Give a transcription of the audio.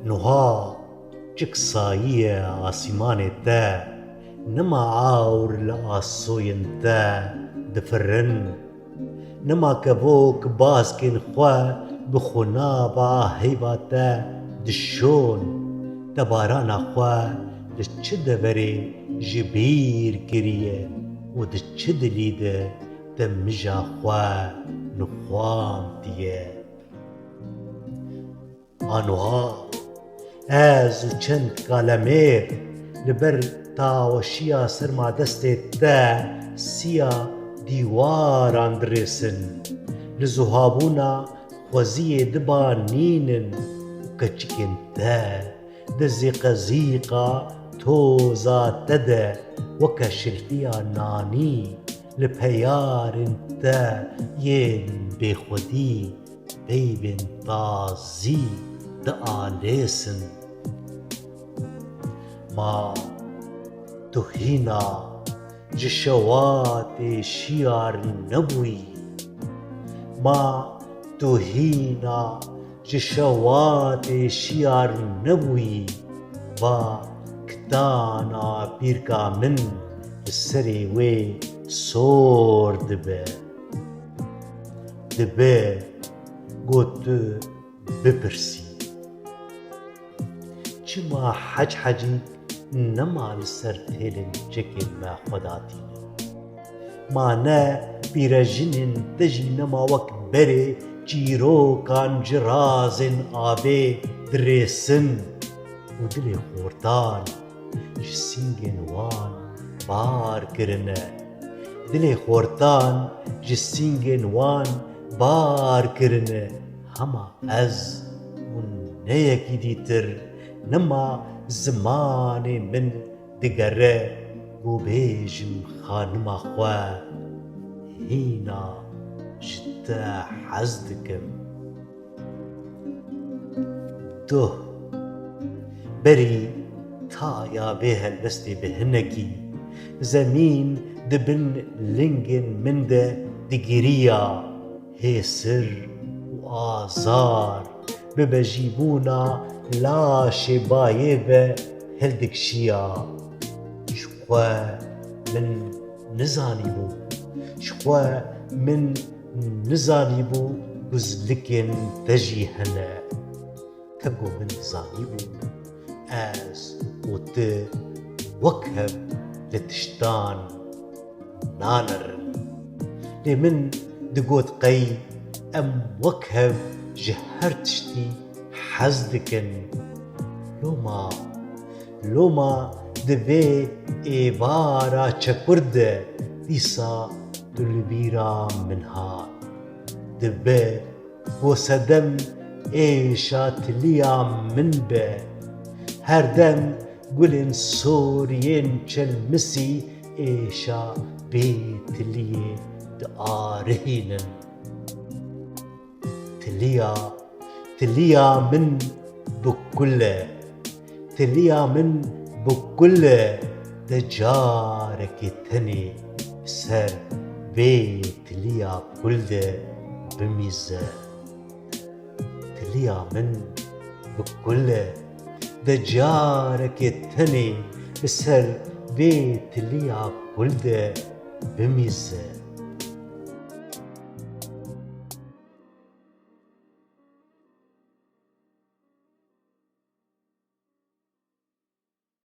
نها چک سایه آسمان تا نما عاور لآسوین تا دفرن نما كبوك باسكن خوا بخونا با هيباتا دشون تبارانا خوا دچد بري جبير كريه ودچد ليده دمجا خوا نخوام ديه آنوها از و چند کالمیر لبر تاوشیا سرما دست تا سیا دیواران درسن لزهابونا خوزی دبا نینن کچکن تا دزیق زیقا توزا تده وکا شلفیا نانی لپیارن تا ین بخودی بیبن تازی دا آلیسن ما تهینا جشوات شیار نبوی ما تهینا جشوات شیار نبوی با کتانا پیرکا من سری وی سور دبه گوت بپرسی چما حجی نما لسر تیلن چکن ما خداتی ما نه بیرجنن تجی نما وک بره چیرو کان جرازن آبه درسن و دل خورتان جسینگن وان بار کرنه دل خورتان جسینگن وان بار کرنه هما از و نیکی دیتر نما زمان من دگره بو بیجم خانما خواه هینا جدا حزدکم دوه بری تا یا به هلبستی بهنکی زمین دبن لنگن من ده دگیریا هی سر و آزار ببجیبونا لاش بایه به هلدکشیا شخوا من نزانی بو شخوا من نزانی بو گزلکن تجی هنه تگو من نزانی بو از و ت وکهب لتشتان نانرن لمن دقوت قي ام وكهب جهرتشتي حزدكن لوما دبي ايبارا چكورده ديسا دلبيرا منها دبي وسدم ايشا تليا من به هر دم گلن سورين چلمسي ايشا بيتليه دارهينن تليا من بكله دجارك تني سر بيت ليا كله بميزة تليا من بكله دجارك تني سر بيت ليا كله بميزة